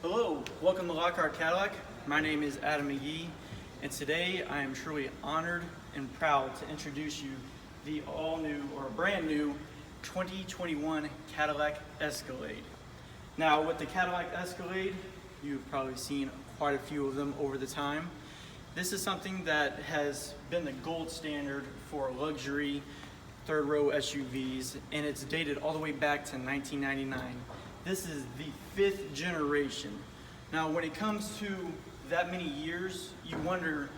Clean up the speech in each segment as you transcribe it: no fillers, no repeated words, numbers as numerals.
Hello, welcome to Lockhart Cadillac. My name is Adam McGee, and today I am truly honored and proud to introduce you the all-new or brand new 2021 Cadillac Escalade. Now, with the Cadillac Escalade, you've probably seen quite a few of them over the time. This is something that has been the gold standard for luxury third row SUVs, and it's dated all the way back to 1999. This is the 5th generation. Now, when it comes to that many years, you wonder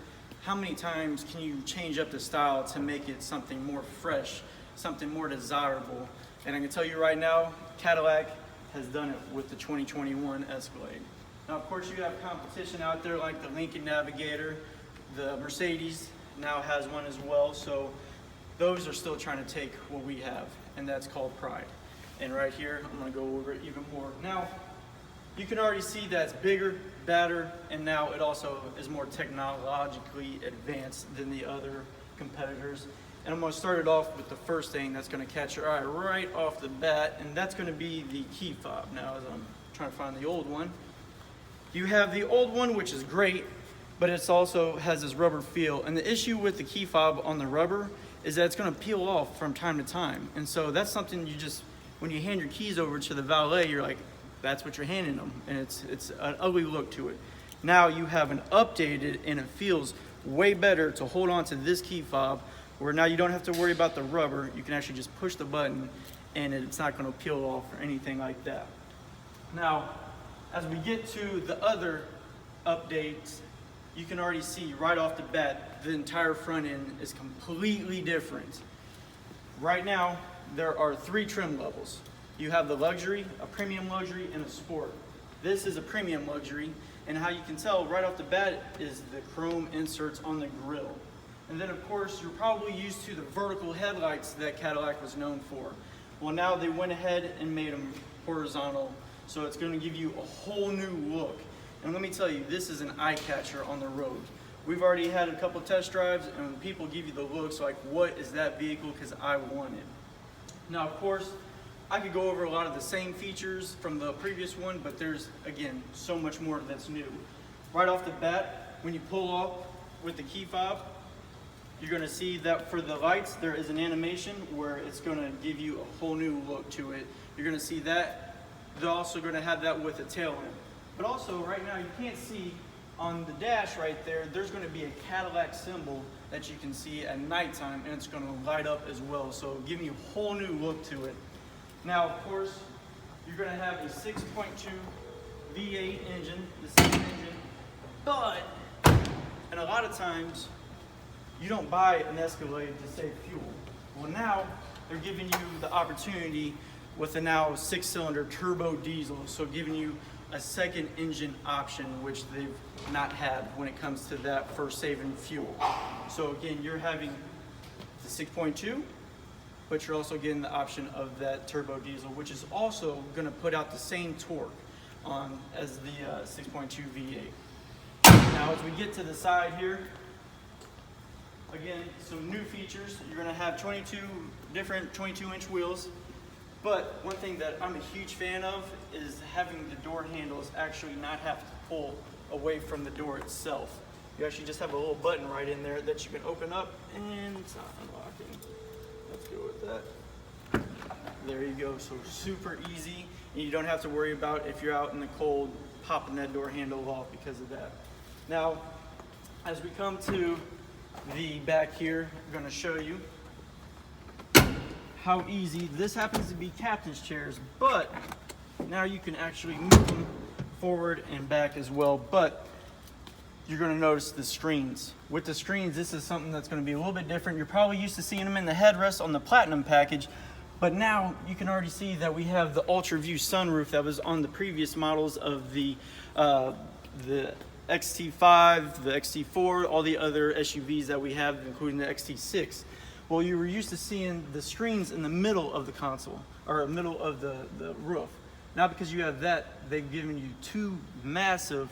how many times can you change up the style to make it something more fresh, something more desirable. And I can tell you right now, Cadillac has done it with the 2021 Escalade. Now, of course, you have competition out there like the Lincoln Navigator. The Mercedes now has one as well. So those are still trying to take what we have, and that's called pride. And right here, I'm gonna go over it even more. Now, you can already see that it's bigger, badder, and now it also is more technologically advanced than the other competitors. And I'm gonna start it off with the first thing that's gonna catch your eye right off the bat, and that's gonna be the key fob. Now, as I'm trying to find the old one, you have the old one, which is great, but it also has this rubber feel. And the issue with the key fob on the rubber is that it's gonna peel off from time to time. And so that's something you just, when you hand your keys over to the valet, you're like, that's what you're handing them. And it's an ugly look to it. Now you have an updated, and it feels way better to hold on to this key fob, where now you don't have to worry about the rubber. You can actually just push the button and it's not gonna peel off or anything like that. Now, as we get to the other updates, you can already see right off the bat, the entire front end is completely different. Right now, there are 3 trim levels. You have the luxury, a premium luxury, and a sport. This is a premium luxury, and how you can tell right off the bat is the chrome inserts on the grille. And then of course, you're probably used to the vertical headlights that Cadillac was known for. Well, now they went ahead and made them horizontal, so it's gonna give you a whole new look. And let me tell you, this is an eye catcher on the road. We've already had a couple test drives, and when people give you the looks like, what is that vehicle? Because I want it. Now, of course, I could go over a lot of the same features from the previous one, but there's, again, so much more that's new. Right off the bat, when you pull off with the key fob, you're gonna see that for the lights, there is an animation where it's gonna give you a whole new look to it. You're gonna see that. They're also gonna have that with the tail lamp. But also, right now, you can't see on the dash right there, there's gonna be a Cadillac symbol that you can see at nighttime, and it's gonna light up as well, so giving you a whole new look to it. Now, of course, you're gonna have a 6.2 V8 engine, the same engine, but, and a lot of times, you don't buy an Escalade to save fuel. Well, now, they're giving you the opportunity with a now 6-cylinder turbo diesel, so giving you a second engine option, which they've not had when it comes to that for saving fuel. So again, you're having the 6.2, but you're also getting the option of that turbo diesel, which is also gonna put out the same torque as the 6.2 V8. Now, as we get to the side here, again, some new features. You're gonna have 22 different 22-inch wheels. But one thing that I'm a huge fan of is having the door handles actually not have to pull away from the door itself. You actually just have a little button right in there that you can open up, and it's not unlocking. Let's go with that. There you go, so super easy. And you don't have to worry about, if you're out in the cold, popping that door handle off because of that. Now, as we come to the back here, I'm gonna show you how easy. This happens to be captain's chairs, but now you can actually move them forward and back as well. But you're gonna notice the screens. With the screens, this is something that's gonna be a little bit different. You're probably used to seeing them in the headrest on the Platinum package, but now you can already see that we have the Ultra View sunroof that was on the previous models of the XT5, the XT4, all the other SUVs that we have, including the XT6. Well, you were used to seeing the screens in the middle of the console, or middle of the roof. Now, because you have that, they've given you 2 massive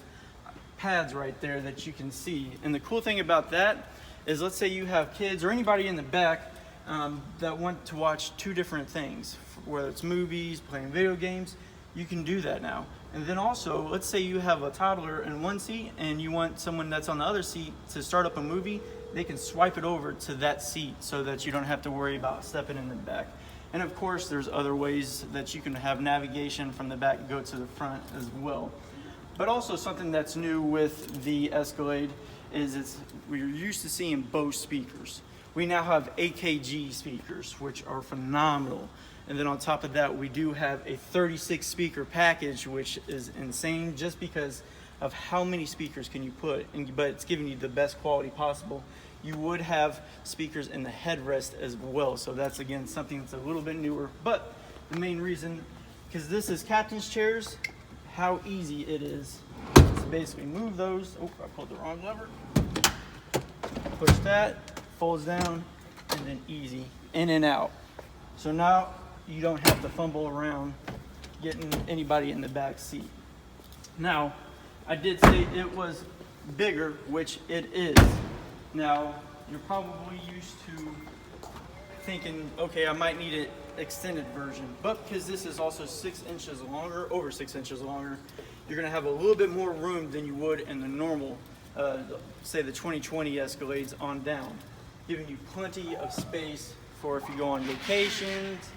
pads right there that you can see. And the cool thing about that is, let's say you have kids or anybody in the back that want to watch 2 different things, whether it's movies, playing video games, you can do that now. And then also, let's say you have a toddler in one seat and you want someone that's on the other seat to start up a movie, they can swipe it over to that seat so that you don't have to worry about stepping in the back. And of course, there's other ways that you can have navigation from the back go to the front as well. But also something that's new with the Escalade is we're used to seeing Bose speakers. We now have AKG speakers, which are phenomenal. And then on top of that, we do have a 36 speaker package, which is insane just because of how many speakers can you put, but it's giving you the best quality possible. You would have speakers in the headrest as well. So that's, again, something that's a little bit newer. But the main reason, because this is captain's chairs, how easy it is to basically move those. Oh, I pulled the wrong lever. Push that, folds down, and then easy, in and out. So now you don't have to fumble around getting anybody in the back seat. Now, I did say it was bigger, which it is. Now, you're probably used to thinking, okay, I might need an extended version, but because this is also 6 inches longer, over 6 inches longer, you're gonna have a little bit more room than you would in the normal, say the 2020 Escalades on down, giving you plenty of space for if you go on vacations,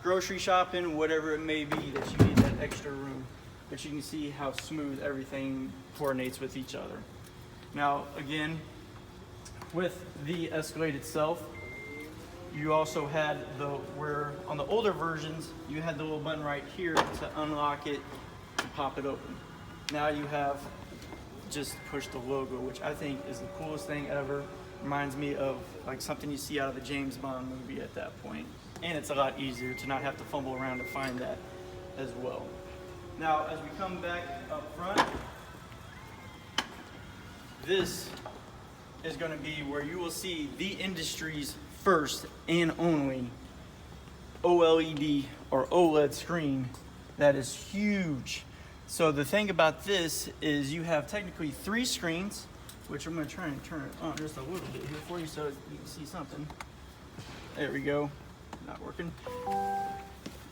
grocery shopping, whatever it may be that you need that extra room. But you can see how smooth everything coordinates with each other. Now, again, with the Escalade itself, you also had where on the older versions, you had the little button right here to unlock it, to pop it open. Now you have just push the logo, which I think is the coolest thing ever. Reminds me of like something you see out of the James Bond movie at that point. And it's a lot easier to not have to fumble around to find that as well. Now, as we come back up front, this is going to be where you will see the industry's first and only OLED or OLED screen that is huge. So the thing about this is you have technically 3 screens, which I'm going to try and turn it on just a little bit here for you so you can see something. There we go. Not working.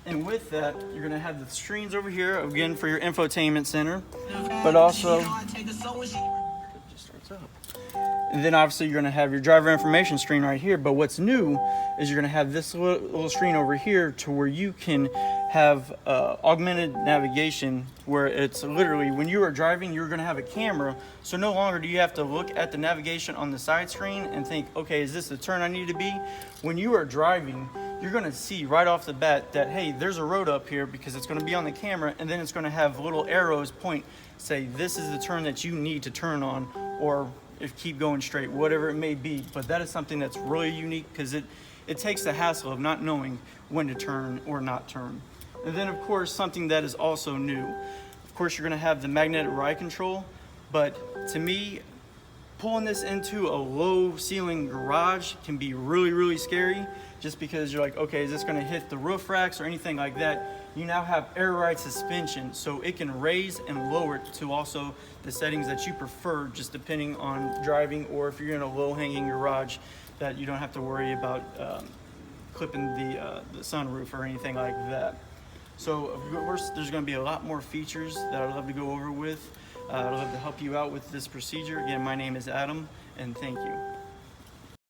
And with that, you're going to have the screens over here, again, for your infotainment center, but also, it just starts up. And then obviously you're going to have your driver information screen right here, but what's new is you're going to have this little screen over here to where you can have augmented navigation, where it's literally when you are driving, you're going to have a camera, so no longer do you have to look at the navigation on the side screen and think, okay, is this the turn I need to be? When you are driving, you're going to see right off the bat that, hey, there's a road up here, because it's going to be on the camera, and then it's going to have little arrows point, say this is the turn that you need to turn on, or if keep going straight, whatever it may be. But that is something that's really unique, because it takes the hassle of not knowing when to turn or not turn. And then of course, something that is also new, of course, you're going to have the magnetic ride control, but to me, pulling this into a low ceiling garage can be really, really scary, just because you're like, okay, is this going to hit the roof racks or anything like that? You now have air ride suspension, so it can raise and lower it to also the settings that you prefer, just depending on driving, or if you're in a low hanging garage that you don't have to worry about clipping the sunroof or anything like that. So of course, there's going to be a lot more features that I'd love to go over with. I'd love to help you out with this procedure. Again, my name is Adam, and thank you.